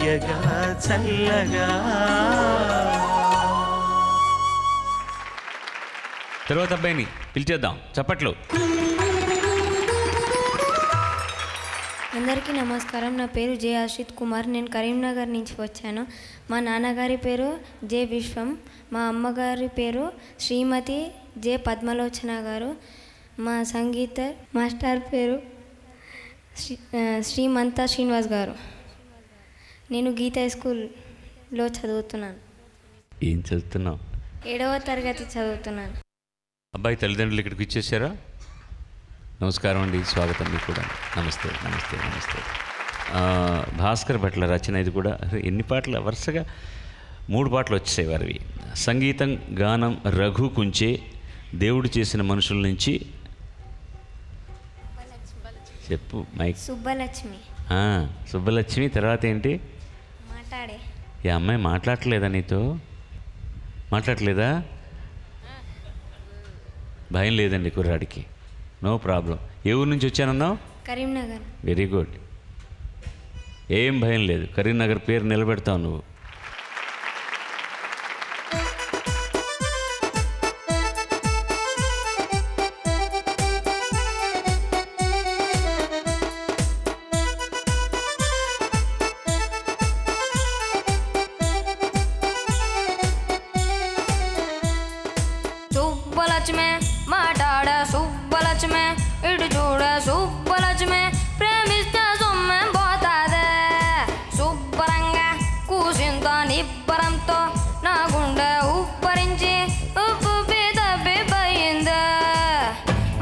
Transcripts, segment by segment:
తీయగా చల్లగా. తర్వాత అబ్బాయిని పిలిచేద్దాం, చప్పట్లు. అందరికీ నమస్కారం. నా పేరు జే ఆశ్రిత్ కుమార్. నేను కరీంనగర్ నుంచి వచ్చాను. మా నాన్నగారి పేరు జే విశ్వం, మా అమ్మగారి పేరు శ్రీమతి జే పద్మలోచన గారు, మా సంగీత మాస్టర్ పేరు శ్రీమంత శ్రీనివాస్ గారు. నేను గీతా స్కూల్లో చదువుతున్నాను. ఏం చదువుతున్నావు? 7వ తరగతి చదువుతున్నాను. అబ్బాయి తల్లిదండ్రులు ఇక్కడికి ఇచ్చేసారా? నమస్కారం అండి, స్వాగతం మీకు కూడా. నమస్తే నమస్తే నమస్తే. భాస్కర్ భట్ల రచన ఇది కూడా. ఎన్ని పాటలు వరుసగా 3 పాటలు వచ్చేసాయి వారివి. సంగీతం గానం రఘు కుంచే, దేవుడు చేసిన మనుషుల నుంచి. చెప్పు మైక్. సుబ్బలక్ష్మి. సుబ్బలక్ష్మి. తర్వాత ఏంటి? మాట్లాడే. ఈ అమ్మాయి మాట్లాడట్లేదా నీతో? మాట్లాడట్లేదా? భయం లేదండి కుర్రాడికి, నో ప్రాబ్లం. ఏ ఊరు నుంచి వచ్చానన్నావు? కరీంనగర్. వెరీ గుడ్, ఏం భయం లేదు. కరీంనగర్ పేరు నిలబెడతావు నువ్వు. సుబ్బలక్ష్మి మాట్లాడ సుబ్బలక్ష్మి, ఇటు చూడ సుబ్బలక్ష్మి, ప్రేమిస్తే సొమ్మె పోతాదే. శుభ్రంగా కూసింత నిబ్బరంతో నా గుండె ఉప్పరించి ఉప్పు తప్పిపోయిందే.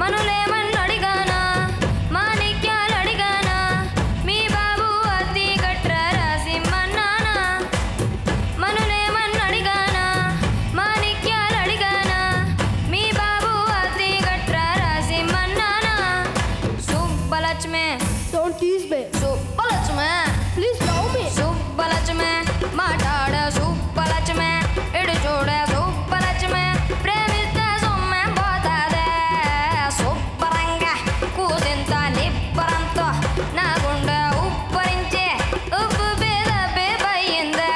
మనులేమని అడిగానా, మాణిక్యాలు అడిగానా, మీ బాబు అతి గట్ర రాసిమ్మన్నానా. మనులేమని అడిగానా, మాణిక్యాలు అడిగానా, మీ బాబు అతి గట్ర రాసిమ్మన్నానా. Subbalakshmi, Don't tease me. Subbalakshmi, Please love me. Subbalakshmi మాట్లాడ సుబ్బలక్ష్మి, ఇటు చూడ సుబ్బలక్ష్మి, ప్రేమిస్తే సొమ్మె పోతాదే. శుభ్రంగా కూసింత నిబ్బరంతో నా గుండె ఉప్పరించి ఉప్పు తప్పిపోయిందే.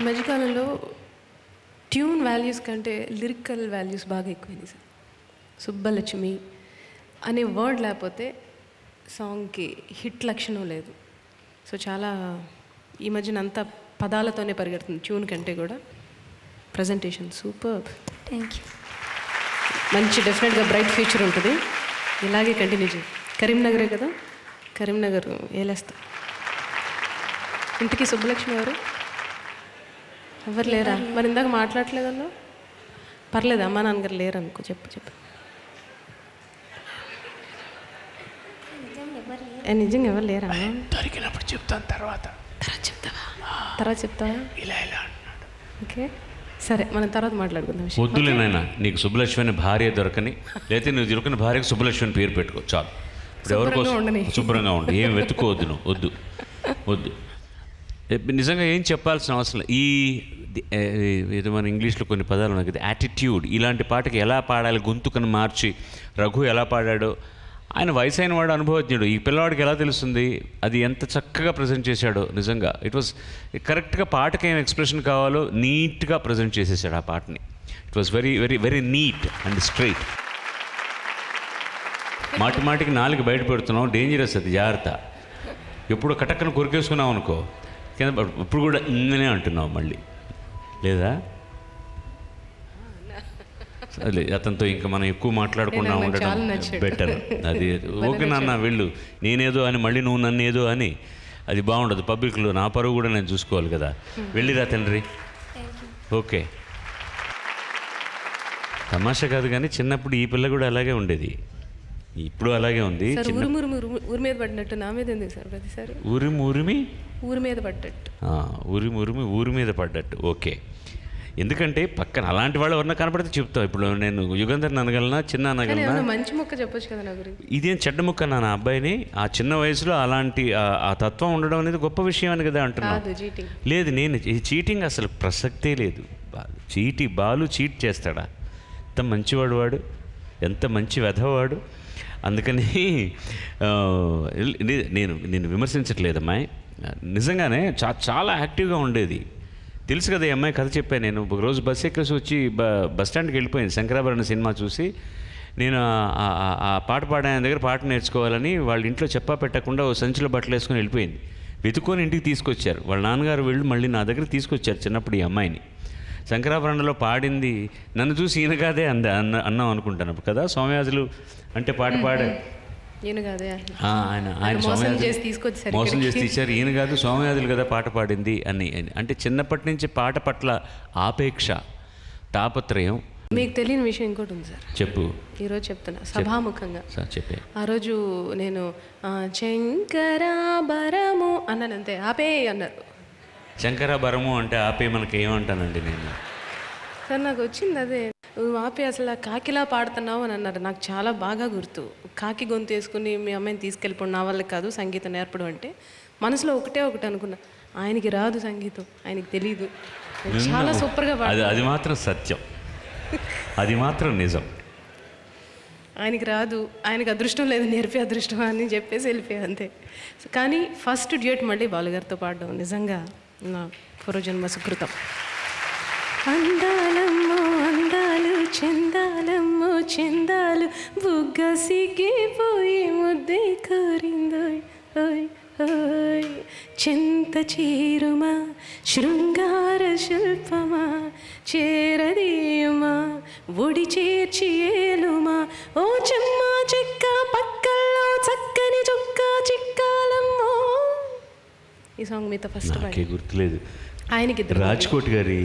మధ్యకాలంలో ట్యూన్ వాల్యూస్ కంటే లిరికల్ వాల్యూస్ బాగా ఎక్కువైంది సార్. సుబ్బలక్ష్మి అనే వర్డ్ లేకపోతే సాంగ్కి హిట్ లక్షణం లేదు. సో చాలా ఈ మధ్యన అంతా పదాలతోనే పరిగెడుతుంది ట్యూన్ కంటే కూడా. Presentation super. Thank you. మంచి డెఫినెట్గా బ్రైట్ ఫ్యూచర్ ఉంటుంది. ఇలాగే కంటిన్యూ చేయి. కరీంనగరే కదా, కరీంనగర్ ఏలేస్తా. ఇంటికి సుబ్బలక్ష్మి ఎవరు? ఎవరు లేరా? మరి ఇందాక మాట్లాడలేదన్నా? పర్లేదు, అమ్మా నాన్నగారు లేరు అనుకో. చెప్పు. నిజంగా ఎవరు లేరా? దొరికినప్పుడు చెప్తాను. తర్వాత చెప్తావా? ఇలా ఓకే సరే, మనం తర్వాత మాట్లాడుకుందాం. వద్దులేనైనా నీకు సుబ్బలక్ష్మి అనే భార్య దొరకని, లేకపోతే నువ్వు దొరికిన భార్యకు సుబ్బలక్ష్మి అని పేరు పెట్టుకో చాలు. ఇప్పుడు ఎవరికోసం శుభ్రంగా ఉండి ఏం వెతుక్కోవద్దు నువ్వు. వద్దు. నిజంగా ఏం చెప్పాల్సిన అవసరం. ఇది మన ఇంగ్లీష్లో కొన్ని పదాలు ఉన్నాయి కదా, యాటిట్యూడ్. ఇలాంటి పాటకి ఎలా పాడాలి, గొంతుకను మార్చి రఘు ఎలా పాడాడో. ఆయన వయసు అయిన వాడు, అనుభవజ్ఞుడు. ఈ పిల్లవాడికి ఎలా తెలుస్తుంది అది ఎంత చక్కగా ప్రజెంట్ చేశాడో. నిజంగా ఇట్ వాస్ కరెక్ట్గా పాటకి ఏం ఎక్స్ప్రెషన్ కావాలో నీట్గా ప్రజెంట్ చేసేసాడు ఆ పాటని. It was very very very neat and straight. మాటికి 4 బయట పెడుతున్నావు, డేంజరస్ అది, జాగ్రత్త. ఎప్పుడు కటక్కను కొరికేసుకున్నావు అనుకో కింద, ఇప్పుడు కూడా ఇందనే అంటున్నావు మళ్ళీ, లేదా? అతనితో ఇంకా మనం ఎక్కువ మాట్లాడకుండా ఉండడం బెటర్. అది ఓకే నాన్న వెళ్ళు, నేనేదో అని మళ్ళీ నువ్వు నన్ను ఏదో అని, అది బాగుండదు. పబ్లిక్లో నా పరువు కూడా నేను చూసుకోవాలి కదా. వెళ్ళిరా తండ్రి. ఓకే, తమాషా కాదు కానీ చిన్నప్పుడు ఈ పిల్ల కూడా అలాగే ఉండేది, ఇప్పుడు అలాగే ఉంది. ఊరి మీద పడినట్టు నా మీద ఉంది సార్ ప్రతిసారి. ఊరి మీద పడ్డట్టు. ఊరి మీద పడ్డట్టు. ఓకే, ఎందుకంటే పక్కన అలాంటి వాళ్ళు ఎవరన్నా కనపడితే చెప్తావు. ఇప్పుడు నేను యుగంధర్ని అనగలనా, చిన్న అనగలనా? మంచి ముక్క చెప్పొచ్చు కదా నా గురించి. ఇదేం చెడ్డ ముక్క నా అబ్బాయిని ఆ చిన్న వయసులో అలాంటి ఆ తత్వం ఉండడం అనేది గొప్ప విషయం అని కదా అంటున్నాను. లేదు, నేను చీటింగ్ అసలు ప్రసక్తే లేదు. బాలు చీట్ చేస్తాడా? ఎంత మంచివాడు వాడు, ఎంత మంచి వెధవాడు. అందుకని నేను విమర్శించట్లేదమ్మాయి, నిజంగానే చాలా యాక్టివ్గా ఉండేది. తెలుసు కదా ఈ అమ్మాయి కథ చెప్పాను నేను. ఒకరోజు బస్ ఎక్కేసి వచ్చి బస్ స్టాండ్కి వెళ్ళిపోయింది. శంకరాభరణ సినిమా చూసి నేను ఆ పాట పాడే దగ్గర పాట నేర్చుకోవాలని వాళ్ళ ఇంట్లో చెప్పా పెట్టకుండా ఓ సంచిలో బట్టలు వేసుకొని వెళ్ళిపోయింది. వెతుక్కొని ఇంటికి తీసుకొచ్చారు. వాళ్ళ నాన్నగారు వెళ్ళి మళ్ళీ నా దగ్గర తీసుకొచ్చారు చిన్నప్పుడు ఈ అమ్మాయిని. శంకరాభరణలో పాడింది నన్ను చూసి ఈయన కాదే అన్నాం అనుకుంటాను కదా. సోమయాజులు అంటే పాట పాడారు, ఆయన మోసం చేసి తీశారు. ఈయన కాదు, సోమయాజులు కదా పాట పాడింది అని. అంటే చిన్నప్పటి నుంచి పాట పట్ల ఆపేక్ష, తాపత్రయం. మీకు తెలియని విషయం ఇంకోటి ఉంది సార్. చెప్పు. ఈరోజు చెప్తున్నా సభాముఖంగా. చెప్పే. ఆ రోజు నేను శంకరాభరము అన్నానంతే, ఆపే అన్నారు. శంకరాభరము అంటే ఆపే మనకి ఏమంటానండి నేను. సార్ నాకు వచ్చింది అదే, నువ్వు ఆపే అసలు కాకిలా పాడుతున్నావు అని అన్నారు. నాకు చాలా బాగా గుర్తు. కాకి గొంతు వేసుకుని మీ అమ్మాయిని తీసుకెళ్ళిపోండి, నా వల్ల కాదు సంగీతం నేర్పడం అంటే. మనసులో ఒకటే అనుకున్నా, ఆయనకి రాదు సంగీతం, ఆయనకి తెలీదు. చాలా సూపర్గా పాడు. అది మాత్రం సత్యం, అది మాత్రం నిజం. ఆయనకి రాదు, ఆయనకి అదృష్టం లేదు, నేర్పే అదృష్టం అని చెప్పేసి వెళ్ళిపోయా అంతే. కానీ ఫస్ట్ డ్యూట్ మళ్ళీ బాలుగారితో పాడడం నిజంగా నా పూర్వజన్మ సుకృతం. అందాలమ్మో అందాలు, చెందాలమ్మో చెందాలు, బుగ్గ సిగ్గిపోయి ముద్దే కోరిందోయ్ ఓయ్ ఓయ్. చింత చేరుమా శృంగార శిల్పమా, చేరదీయుమా ఒడి చేర్చి ఏలుమా, ఓ చెమ్మా చెక్క పక్కల్లో చక్కని చుక్క చిక్కాలమ్మో. ఈ సాంగ్ మీతో ఫస్ట్ గుర్తులేదు. ఆయనకి రాజ్కోట్ గారి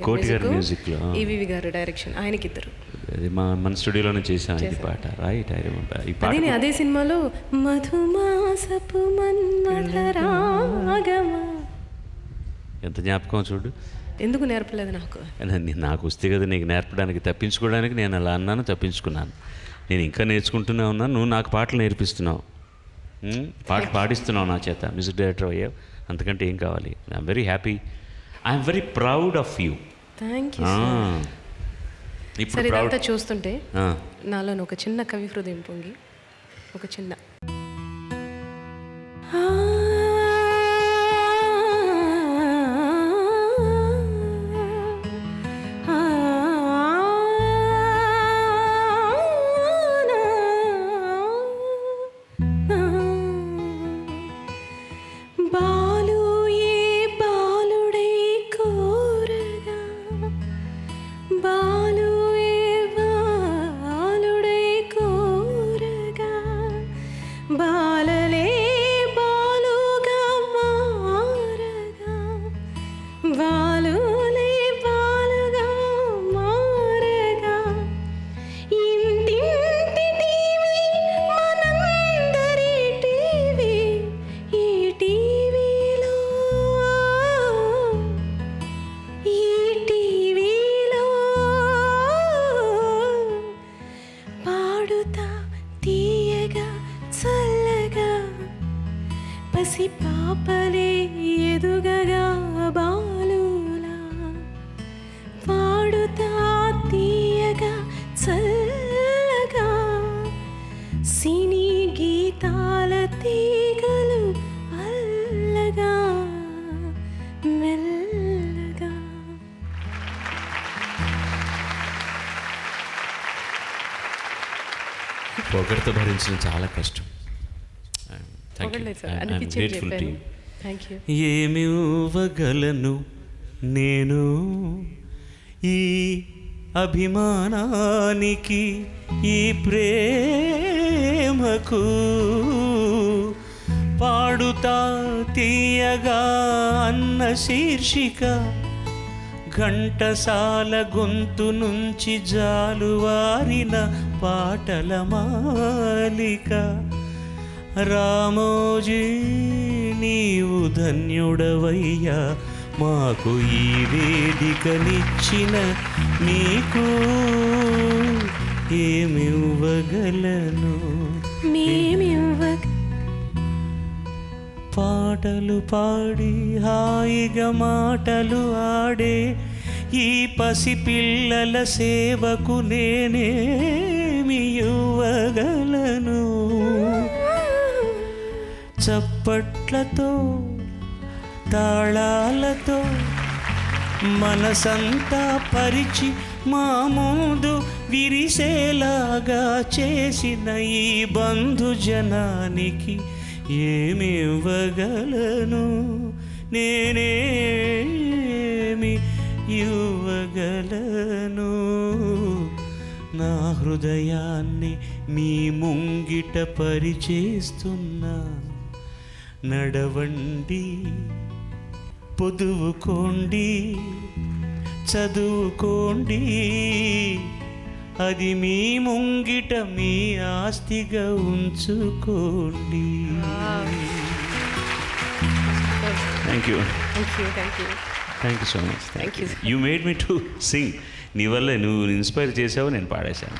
కోటి గారి మ్యూజిక్లో, ఈవీవి గారు డైరెక్షన్. ఆయనకి ఇద్దరు. అది మన స్టూడియోలోనే చేసాం ఈ పాట. Right, I remember. ఈ పాట అదే సినిమాలో మధుమాసపు మన్మథరాగమా. ఎంత జ్ఞాపకం చూడు. ఎందుకు నేర్పలేదు నాకు? నాకు వస్తే కదా నీకు నేర్పడానికి, తప్పించుకోవడానికి నేను అలా అన్నాను, తప్పించుకున్నాను. నేను ఇంకా నేర్చుకుంటూనే ఉన్నాను, నువ్వు నాకు పాటలు నేర్పిస్తున్నావు, పాట పాడిస్తున్నావు నా చేత, మ్యూజిక్ డైరెక్టర్ అయ్యావు. అంతకంటే ఏం కావాలి? I'm very happy, I'm very proud of you. Thank you. సరే, ఇదంతా చూస్తుంటే నాలో ఒక చిన్న కవి హృదయం పొంగి, ఒక చిన్న పాడుతా తీయగా చల్లగా పసి పాపలే ఎదుగగా బాలులా పాడుతా తీయగా చల్లగా సినీ గీతాల తీగలు అల్లగా మెల్లగా. పొగడ్త భరించడం చాలా కష్టం. ఏమి ఇవ్వగలను నేను ఈ అభిమానానికి, ఈ ప్రేమకు, పాడుతా తీయగా అన్న శీర్షిక ఘంటసాల గొంతు నుంచి జాలువారిన పాటల మాలిక. రామోజీ నీవు ధన్యుడవయ్యా, మాకు ఈ వేదికనిచ్చిన నీకు ఏమివ్వగలను. పాటలు పాడి హాయిగా మాటలు ఆడే ఈ పసిపిల్లల సేవకు నేనేమి ఇవ్వగలను. చప్పట్లతో తాళాలతో మనసంతా పరిచి మా ముందు విరిసేలాగా చేసిన ఈ బంధుజనానికి ఏమివ్వగలను. నేనేమి ఇవ్వగలను. నా హృదయాన్ని మీ ముంగిట పరిచేస్తున్నా. నడవండి, పొదువుకోండి, చదువుకోండి, అది మీ ముంగిట మీ ఆస్తిగా ఉంచుకోండి. Thank you so much. You made me to sing. నీ వల్ల నువ్వు ఇన్స్పైర్ చేసావు, నేను పాడేశాను.